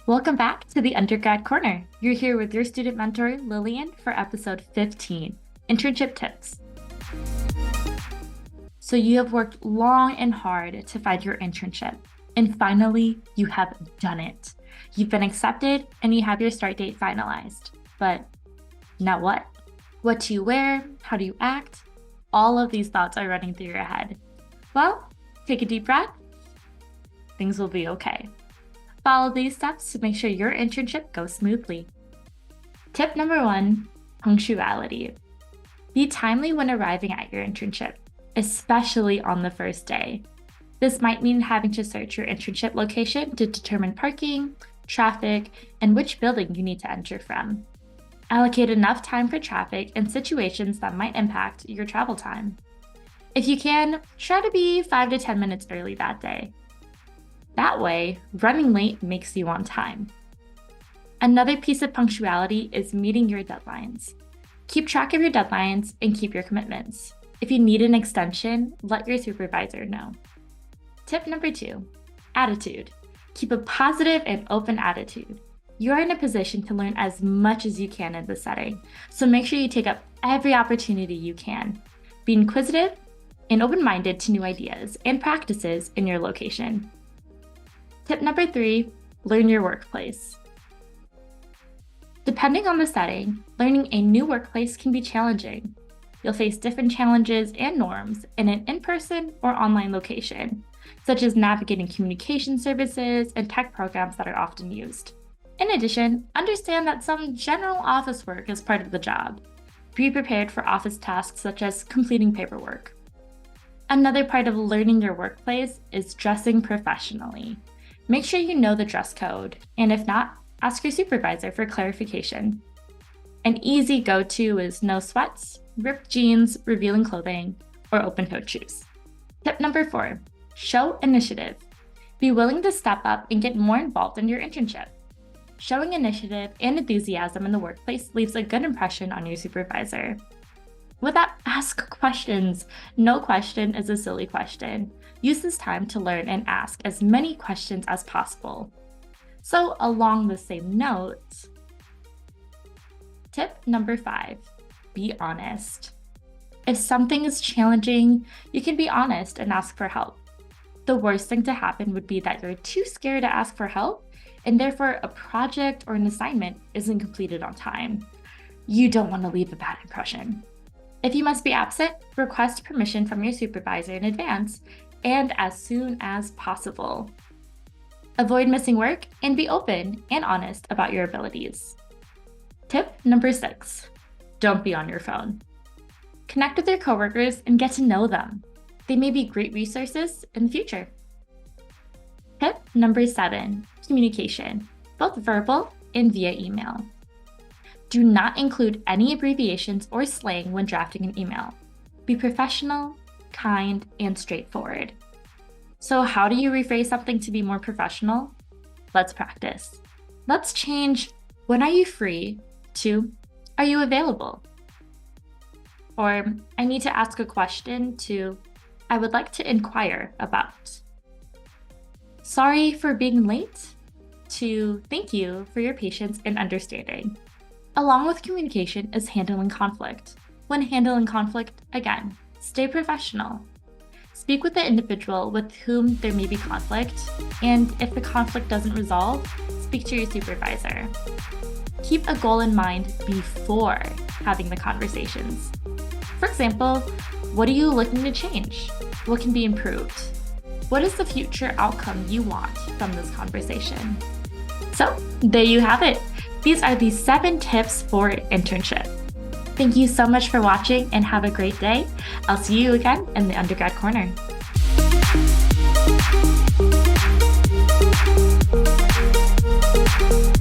Welcome back to the Undergrad Corner. You're here with your student mentor, Lillian, for episode 15, Internship Tips. So you have worked long and hard to find your internship, and finally, you have done it. You've been accepted, and you have your start date finalized. But now what? What do you wear? How do you act? All of these thoughts are running through your head. Well, take a deep breath. Things will be okay. Follow these steps to make sure your internship goes smoothly. Tip number 1, punctuality. Be timely when arriving at your internship, especially on the first day. This might mean having to search your internship location to determine parking, traffic, and which building you need to enter from. Allocate enough time for traffic and situations that might impact your travel time. If you can, try to be 5 to 10 minutes early that day. That way, running late makes you on time. Another piece of punctuality is meeting your deadlines. Keep track of your deadlines and keep your commitments. If you need an extension, let your supervisor know. Tip number 2, attitude. Keep a positive and open attitude. You're in a position to learn as much as you can in this setting, so make sure you take up every opportunity you can. Be inquisitive and open-minded to new ideas and practices in your location. Tip number 3, learn your workplace. Depending on the setting, learning a new workplace can be challenging. You'll face different challenges and norms in an in-person or online location, such as navigating communication services and tech programs that are often used. In addition, understand that some general office work is part of the job. Be prepared for office tasks such as completing paperwork. Another part of learning your workplace is dressing professionally. Make sure you know the dress code, and if not, ask your supervisor for clarification. An easy go-to is no sweats, ripped jeans, revealing clothing, or open-toed shoes. Tip number 4, show initiative. Be willing to step up and get more involved in your internship. Showing initiative and enthusiasm in the workplace leaves a good impression on your supervisor. With that, ask questions. No question is a silly question. Use this time to learn and ask as many questions as possible. So, along the same note, tip number 5, be honest. If something is challenging, you can be honest and ask for help. The worst thing to happen would be that you're too scared to ask for help, and therefore a project or an assignment isn't completed on time. You don't want to leave a bad impression. If you must be absent, request permission from your supervisor in advance and as soon as possible. Avoid missing work and be open and honest about your abilities. Tip number 6, don't be on your phone. Connect with your coworkers and get to know them. They may be great resources in the future. Tip number 7, communication, both verbal and via email. Do not include any abbreviations or slang when drafting an email. Be professional, kind, and straightforward. So how do you rephrase something to be more professional? Let's practice. Let's change "when are you free" to "are you available?" Or "I need to ask a question" to "I would like to inquire about." "Sorry for being late" to "thank you for your patience and understanding." Along with communication is handling conflict. When handling conflict, again, stay professional. Speak with the individual with whom there may be conflict, and if the conflict doesn't resolve, speak to your supervisor. Keep a goal in mind before having the conversations. For example, what are you looking to change? What can be improved? What is the future outcome you want from this conversation? So, there you have it. These are the 7 tips for internship. Thank you so much for watching and have a great day. I'll see you again in the Undergrad Corner.